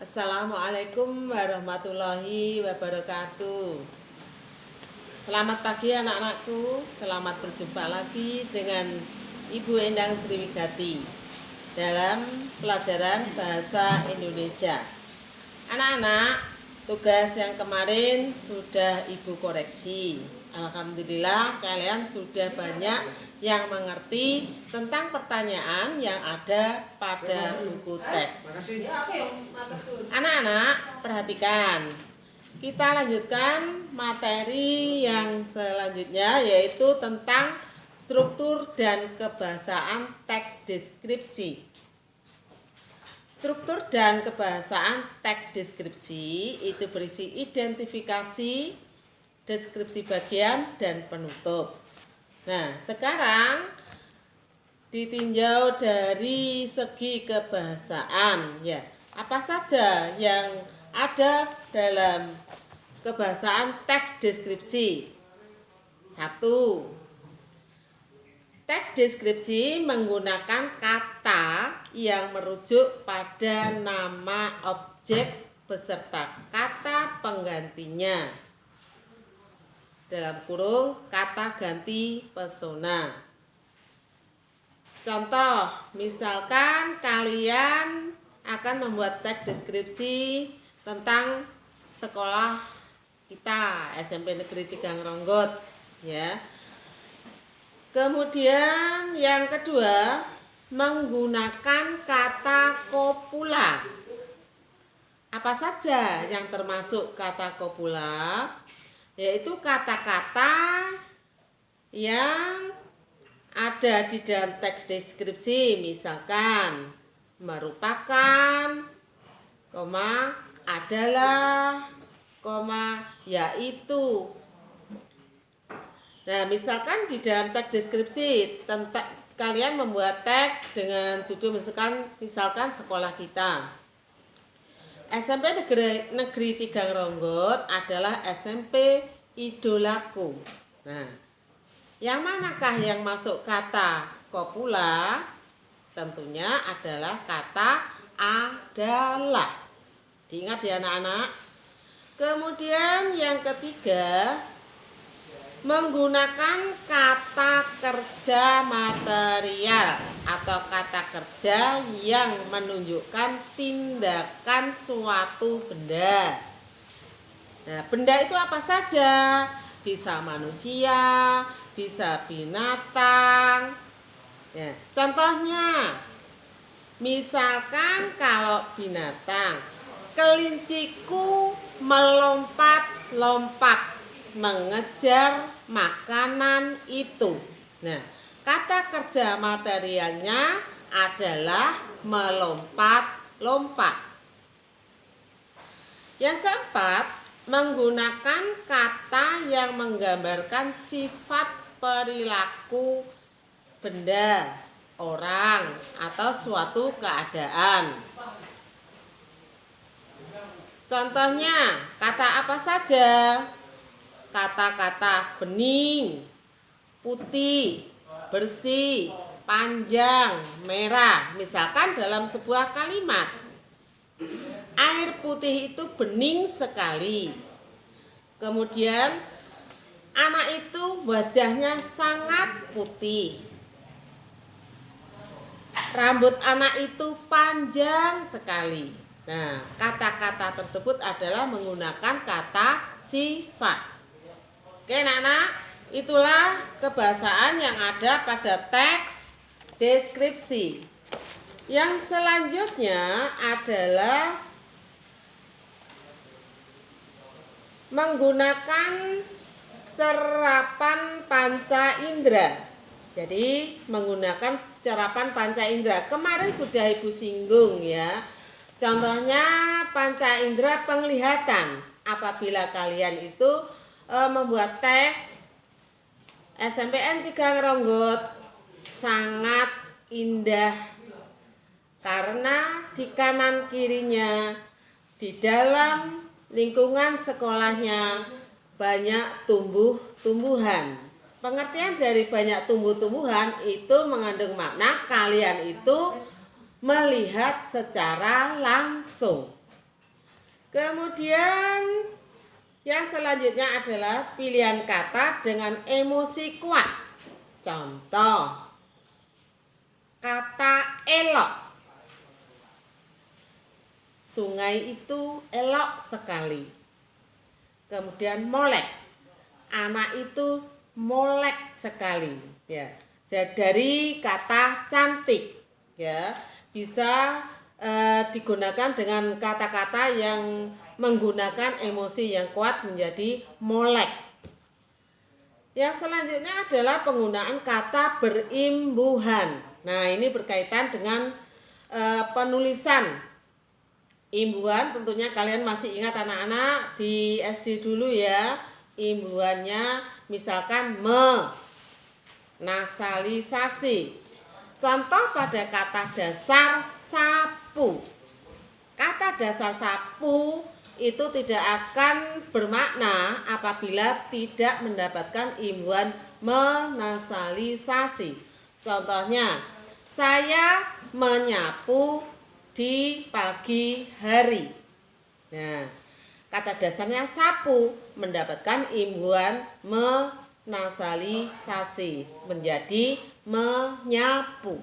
Assalamualaikum warahmatullahi wabarakatuh. Selamat pagi anak-anakku, selamat berjumpa lagi dengan Ibu Endang Sriwigati dalam pelajaran Bahasa Indonesia. Anak-anak, tugas yang kemarin sudah Ibu koreksi. Alhamdulillah kalian sudah banyak yang mengerti tentang pertanyaan yang ada pada buku teks. Anak-anak, perhatikan. Kita lanjutkan materi yang selanjutnya, yaitu tentang struktur dan kebahasaan teks deskripsi. Struktur dan kebahasaan teks deskripsi itu berisi identifikasi, deskripsi bagian, dan penutup. Nah, sekarang ditinjau dari segi kebahasaan, ya. Apa saja yang ada dalam kebahasaan teks deskripsi? 1. Teks deskripsi menggunakan kata yang merujuk pada nama objek beserta kata penggantinya. Dalam kurung kata ganti pesona. Contoh, misalkan kalian akan membuat teks deskripsi tentang sekolah kita, SMP Negeri Tigang Ronggot, ya. Kemudian yang kedua, menggunakan kata kopula. Apa saja yang termasuk kata kopula? Yaitu kata-kata yang ada di dalam teks deskripsi, misalkan merupakan, adalah, yaitu. Nah, misalkan di dalam teks deskripsi tentang kalian membuat teks dengan judul misalkan sekolah kita. SMP Negeri Tigang Ronggot adalah SMP idolaku. Nah, yang manakah yang masuk kata kopula? Tentunya adalah kata adalah. Diingat ya anak-anak. Kemudian yang ketiga, menggunakan kata kerja material atau kata kerja yang menunjukkan tindakan suatu benda. Nah, benda itu apa saja? Bisa manusia, bisa binatang. Ya, contohnya, misalkan kalau binatang, kelinciku melompat-lompat mengejar makanan itu. Nah, kata kerja materialnya adalah melompat-lompat. Yang keempat, menggunakan kata yang menggambarkan sifat perilaku benda, orang, atau suatu keadaan. Contohnya, kata apa saja? Kata-kata bening, putih, bersih, panjang, merah. Misalkan dalam sebuah kalimat, air putih itu bening sekali. Kemudian, anak itu wajahnya sangat putih. Rambut anak itu panjang sekali. Nah, kata-kata tersebut adalah menggunakan kata sifat. Oke anak-anak, itulah kebahasaan yang ada pada teks deskripsi. Yang selanjutnya adalah menggunakan cerapan panca indera. Jadi menggunakan cerapan panca indera. Kemarin sudah Ibu singgung ya. Contohnya panca indera penglihatan. Apabila kalian itu membuat teks SMPN Tigang Ronggot sangat indah karena di kanan kirinya di dalam lingkungan sekolahnya banyak tumbuh-tumbuhan. Pengertian dari banyak tumbuh-tumbuhan itu mengandung makna kalian itu melihat secara langsung. Kemudian yang selanjutnya adalah pilihan kata dengan emosi kuat. Contoh, kata elok. Sungai itu elok sekali. Kemudian molek. Anak itu molek sekali. Ya. Jadi dari kata cantik, ya, bisa digunakan dengan kata-kata yang menggunakan emosi yang kuat menjadi molek. Yang selanjutnya adalah penggunaan kata berimbuhan. Nah, ini berkaitan dengan penulisan. Imbuhan tentunya kalian masih ingat anak-anak di SD dulu ya. Imbuhannya misalkan nasalisasi. Contoh pada kata dasar sapu. Kata dasar sapu itu tidak akan bermakna apabila tidak mendapatkan imbuhan menasalisasi. Contohnya, saya menyapu di pagi hari. Nah, kata dasarnya sapu mendapatkan imbuhan menasalisasi menjadi menyapu.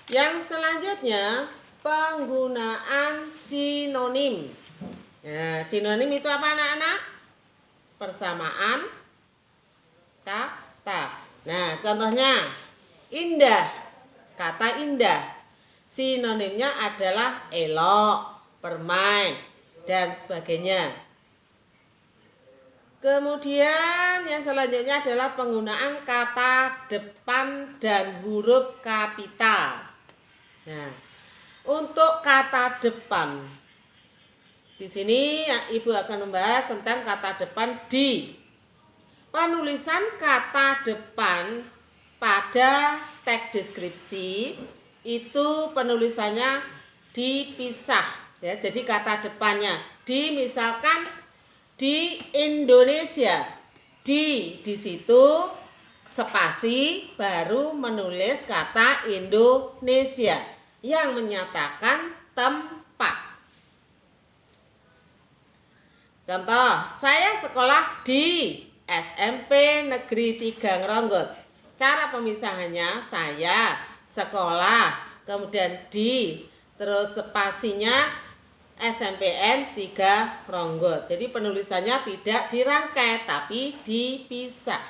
Yang selanjutnya penggunaan sinonim. Nah, sinonim itu apa anak-anak? Persamaan kata. Nah, contohnya indah. Kata indah, sinonimnya adalah elok, permai, dan sebagainya. Kemudian yang selanjutnya adalah penggunaan kata depan dan huruf kapital. Nah, untuk kata depan, di sini Ibu akan membahas tentang kata depan di penulisan kata depan pada teks deskripsi itu penulisannya dipisah ya. Jadi kata depannya misalkan di Indonesia, di situ spasi baru menulis kata Indonesia yang menyatakan tempat. Contoh, saya sekolah di SMP Negeri 3 Ngronggot. Cara pemisahannya saya sekolah, kemudian di, terus spasinya SMPN 3 Ngronggot. Jadi penulisannya tidak dirangkai tapi dipisah.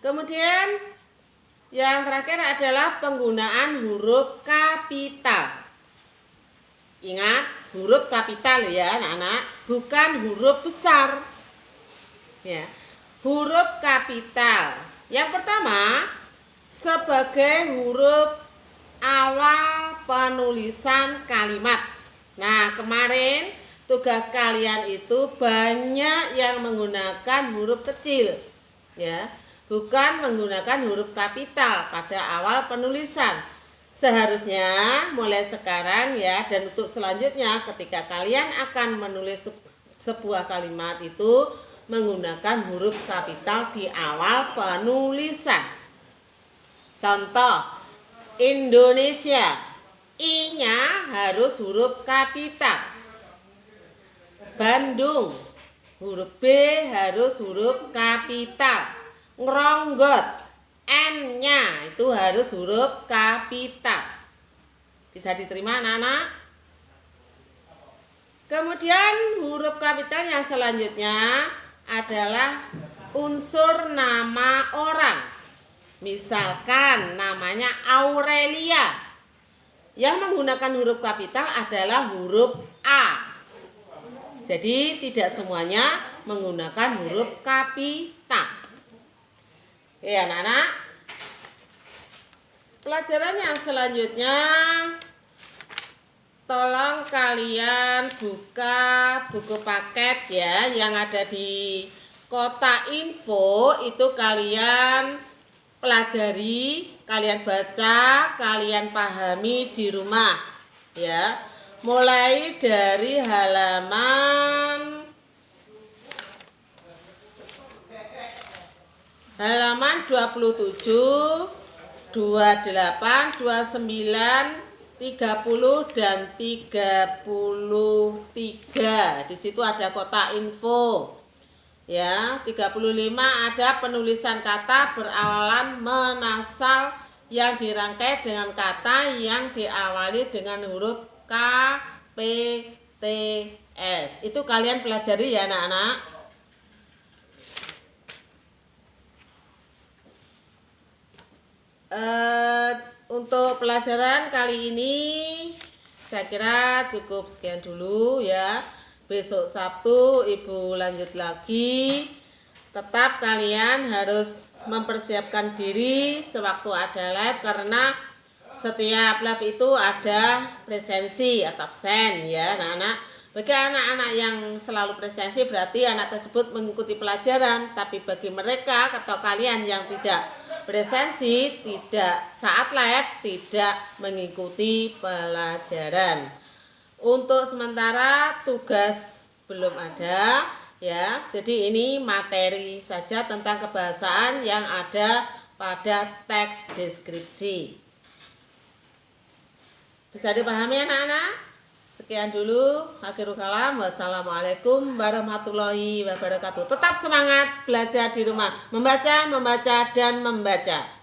Kemudian yang terakhir adalah penggunaan huruf kapital. Ingat, huruf kapital ya anak-anak, bukan huruf besar. Ya, huruf kapital. Yang pertama, sebagai huruf awal penulisan kalimat. Nah, kemarin tugas kalian itu banyak yang menggunakan huruf kecil, ya, bukan menggunakan huruf kapital pada awal penulisan. Seharusnya mulai sekarang ya, dan untuk selanjutnya ketika kalian akan menulis sebuah kalimat itu menggunakan huruf kapital di awal penulisan. Contoh, Indonesia, I-nya harus huruf kapital. Bandung, huruf B harus huruf kapital. Ngronggot, N-nya itu harus huruf kapital. Bisa diterima anak-anak? Kemudian huruf kapital yang selanjutnya adalah unsur nama orang. Misalkan namanya Aurelia. Yang menggunakan huruf kapital adalah huruf A. Jadi tidak semuanya menggunakan huruf kapital. Oke anak-anak. Pelajaran yang selanjutnya, tolong kalian buka buku paket ya yang ada di kotak info. Itu kalian pelajari, kalian baca, kalian pahami di rumah ya. Mulai dari halaman 27, 28, 29, 30 dan 33. Di situ ada kotak info. Ya, 35 ada penulisan kata berawalan menasal yang dirangkai dengan kata yang diawali dengan huruf K, P, T, S. Itu kalian pelajari ya anak-anak. Untuk pelajaran kali ini saya kira cukup sekian dulu ya. Besok Sabtu Ibu lanjut lagi. Tetap kalian harus mempersiapkan diri sewaktu ada lab, karena setiap lab itu ada presensi atau absen ya anak-anak. Bagi anak-anak yang selalu presensi berarti anak tersebut mengikuti pelajaran, tapi bagi mereka atau kalian yang tidak presensi, tidak saat lab, tidak mengikuti pelajaran. Untuk sementara tugas belum ada ya. Jadi ini materi saja tentang kebahasaan yang ada pada teks deskripsi. Bisa dipahami anak-anak? Sekian dulu. Akhirul kalam. Wassalamualaikum warahmatullahi wabarakatuh. Tetap semangat belajar di rumah. Membaca, dan membaca.